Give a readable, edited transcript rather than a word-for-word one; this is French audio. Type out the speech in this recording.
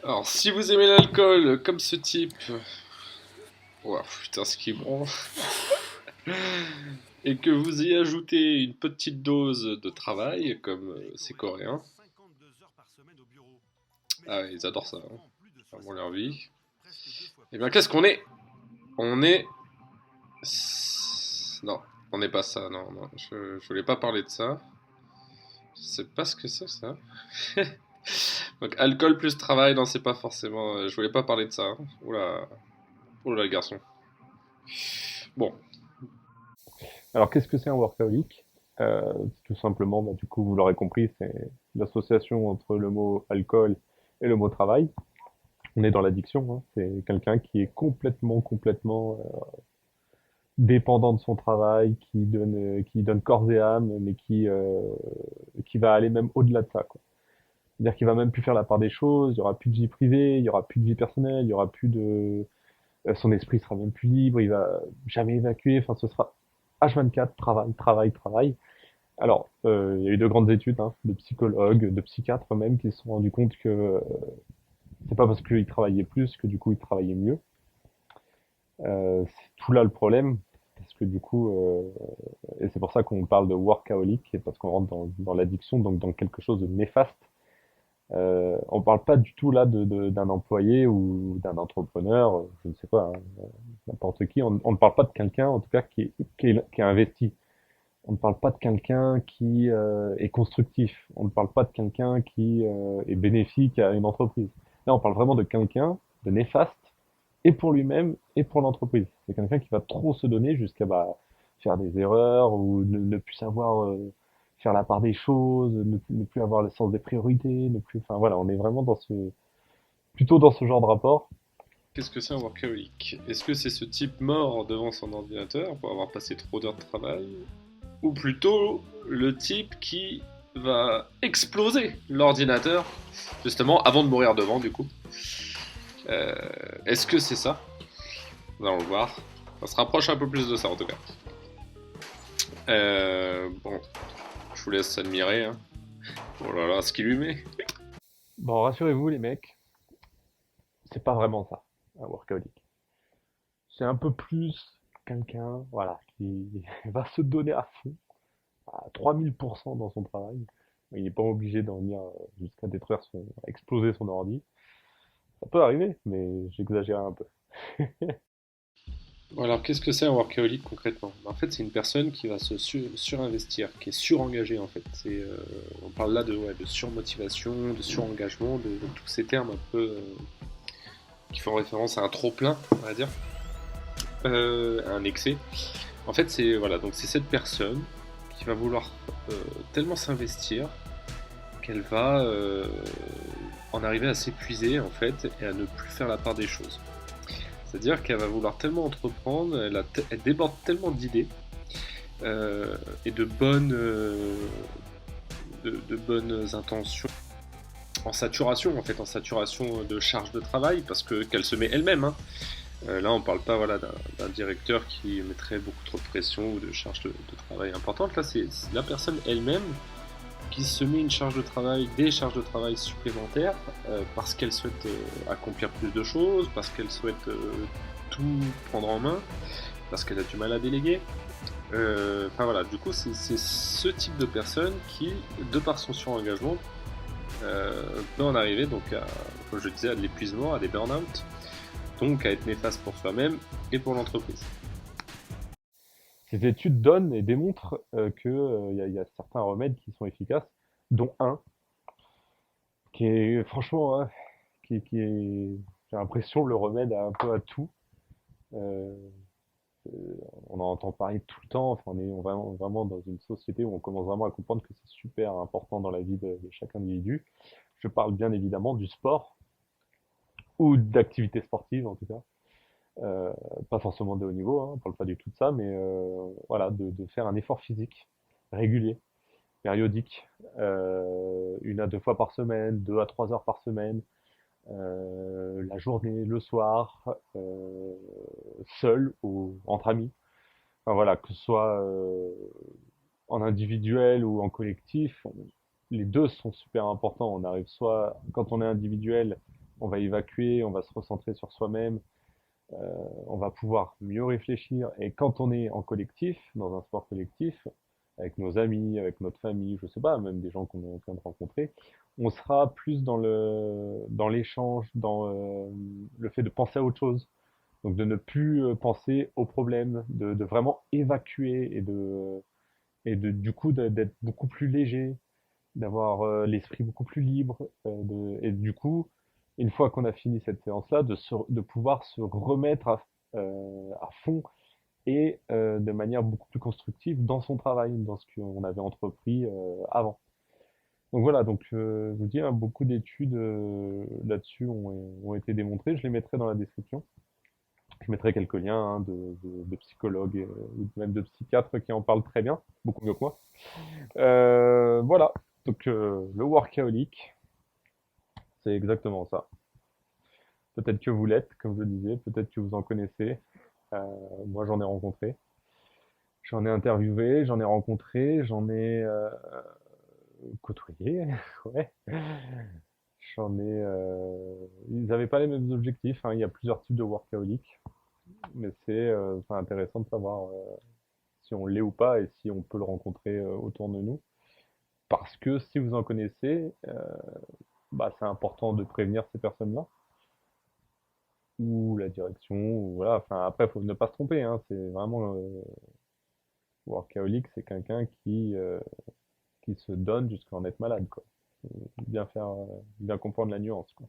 Alors, si vous aimez l'alcool comme ce type, ouah, putain, ce qui est bon, et que vous y ajoutez une petite dose de travail, comme c'est coréen, ah ouais, ils adorent ça, hein. C'est vraiment leur vie. Eh bien, qu'est-ce qu'on est? On est... Non, on n'est pas ça, non, non, je voulais pas parler de ça. Je sais pas ce que c'est, ça. Donc, alcool plus travail, non, c'est pas forcément... je voulais pas parler de ça, hein. Oula, oula, garçon. Bon, Alors, qu'est-ce que c'est un workaholic? Tout simplement, du coup, vous l'aurez compris, c'est l'association entre le mot alcool et le mot travail. On est dans l'addiction, hein. C'est quelqu'un qui est complètement dépendant de son travail, qui donne corps et âme, mais qui va aller même au-delà de ça, quoi. C'est-à-dire qu'il va même plus faire la part des choses, il y aura plus de vie privée, il y aura plus de vie personnelle, il y aura plus de, son esprit sera même plus libre, il va jamais évacuer, enfin, ce sera H24, travail, travail, travail. Alors, il y a eu de grandes études, hein, de psychologues, de psychiatres même, qui se sont rendus compte que c'est pas parce qu'ils travaillaient plus que du coup ils travaillaient mieux. C'est tout là le problème, parce que du coup, et c'est pour ça qu'on parle de workaholic, et parce qu'on rentre dans l'addiction, donc dans quelque chose de néfaste. On parle pas du tout là d'un employé ou d'un entrepreneur, je ne sais pas, hein, n'importe qui. On ne parle pas de quelqu'un, en tout cas, qui est investi. On ne parle pas de quelqu'un qui est constructif. On ne parle pas de quelqu'un qui est bénéfique à une entreprise. Là, on parle vraiment de quelqu'un de néfaste, et pour lui-même, et pour l'entreprise. C'est quelqu'un qui va trop se donner jusqu'à faire des erreurs, ou ne plus savoir faire la part des choses, ne plus avoir le sens des priorités, ne plus... Enfin voilà, on est vraiment plutôt dans ce genre de rapport. qu'est-ce que c'est un workaholic? Est-ce que c'est ce type mort devant son ordinateur pour avoir passé trop d'heures de travail? Ou plutôt le type qui va exploser l'ordinateur, justement, avant de mourir devant, du coup? Euh, Est-ce que c'est ça? Nous allons le voir. Ça se rapproche un peu plus de ça, en tout cas. Bon, je vous laisse admirer, hein. Oh là là, ce qu'il lui met. Bon, rassurez-vous les mecs, c'est pas vraiment ça, un workaholic. C'est un peu plus quelqu'un, voilà, qui va se donner à fond, à 3000% dans son travail. Il n'est pas obligé d'en venir jusqu'à détruire à exploser son ordi. Ça peut arriver, mais j'exagère un peu. Bon, alors, qu'est-ce que c'est un workaholic concrètement? En fait, c'est une personne qui va se surinvestir, qui est surengagée en fait. On parle là de, ouais, de surmotivation, de surengagement, de tous ces termes un peu qui font référence à un trop-plein, on va dire, à un excès. En fait, c'est voilà, donc c'est cette personne qui va vouloir euh, tellement s'investir qu'elle va en arriver à s'épuiser en fait et à ne plus faire la part des choses. C'est-à-dire qu'elle va vouloir tellement entreprendre, elle déborde tellement d'idées et de bonnes intentions en saturation en fait, en saturation de charge de travail parce que qu'elle se met elle-même, hein. Là, on parle pas voilà, d'un directeur qui mettrait beaucoup trop de pression ou de charge de travail importante. Là, c'est la personne elle-même qui se met une charge de travail, des charges de travail supplémentaires parce qu'elle souhaite accomplir plus de choses, parce qu'elle souhaite tout prendre en main, parce qu'elle a du mal à déléguer. Enfin voilà, du coup, c'est ce type de personne qui, de par son surengagement, peut en arriver donc à, comme je disais, à de l'épuisement, à des burn-out, donc à être néfaste pour soi-même et pour l'entreprise. Ces études donnent et démontrent qu'il y a certains remèdes qui sont efficaces, dont un qui est franchement, hein, qui est, j'ai l'impression, le remède un peu à tout. Euh, on en entend parler tout le temps. Enfin, on est vraiment dans une société où on commence vraiment à comprendre que c'est super important dans la vie de chaque individu. Je parle bien évidemment du sport ou d'activités sportives en tout cas. Euh, Pas forcément de haut niveau, hein, on parle pas du tout de ça, mais voilà, de faire un effort physique régulier, périodique, 1 à 2 fois par semaine, 2 à 3 heures par semaine, la journée, le soir, seul ou entre amis. Enfin, voilà, que ce soit en individuel ou en collectif, les deux sont super importants. On arrive soit, quand on est individuel, on va évacuer, on va se recentrer sur soi-même, on va pouvoir mieux réfléchir. Et quand on est en collectif, dans un sport collectif, avec nos amis, avec notre famille, je sais pas, même des gens qu'on vient de rencontrer, on sera plus dans l'échange, dans le fait de penser à autre chose. Donc de ne plus penser aux problèmes, de vraiment évacuer du coup d'être beaucoup plus léger, d'avoir l'esprit beaucoup plus libre, et du coup, une fois qu'on a fini cette séance-là, de pouvoir se remettre à fond et de manière beaucoup plus constructive dans son travail, dans ce qu'on avait entrepris avant. Donc voilà, donc je vous dis, hein, beaucoup d'études là-dessus ont été démontrées. Je les mettrai dans la description. Je mettrai quelques liens hein, de psychologues ou même de psychiatres qui en parlent très bien, beaucoup mieux que moi. Voilà, donc le workaholic, c'est exactement ça. Peut-être que vous l'êtes, comme je le disais, peut-être que vous en connaissez. Euh, Moi, j'en ai rencontré. J'en ai interviewé, j'en ai rencontré, j'en ai côtoyé. Ouais. J'en ai. Ils n'avaient pas les mêmes objectifs, hein. Il y a plusieurs types de workaholic, mais c'est intéressant de savoir si on l'est ou pas et si on peut le rencontrer autour de nous. Parce que si vous en connaissez, bah, c'est important de prévenir ces personnes-là ou la direction, ou voilà. Enfin, après, faut ne pas se tromper, hein. C'est vraiment workaholic, c'est quelqu'un qui se donne jusqu'à en être malade, quoi. Faut bien comprendre la nuance, quoi.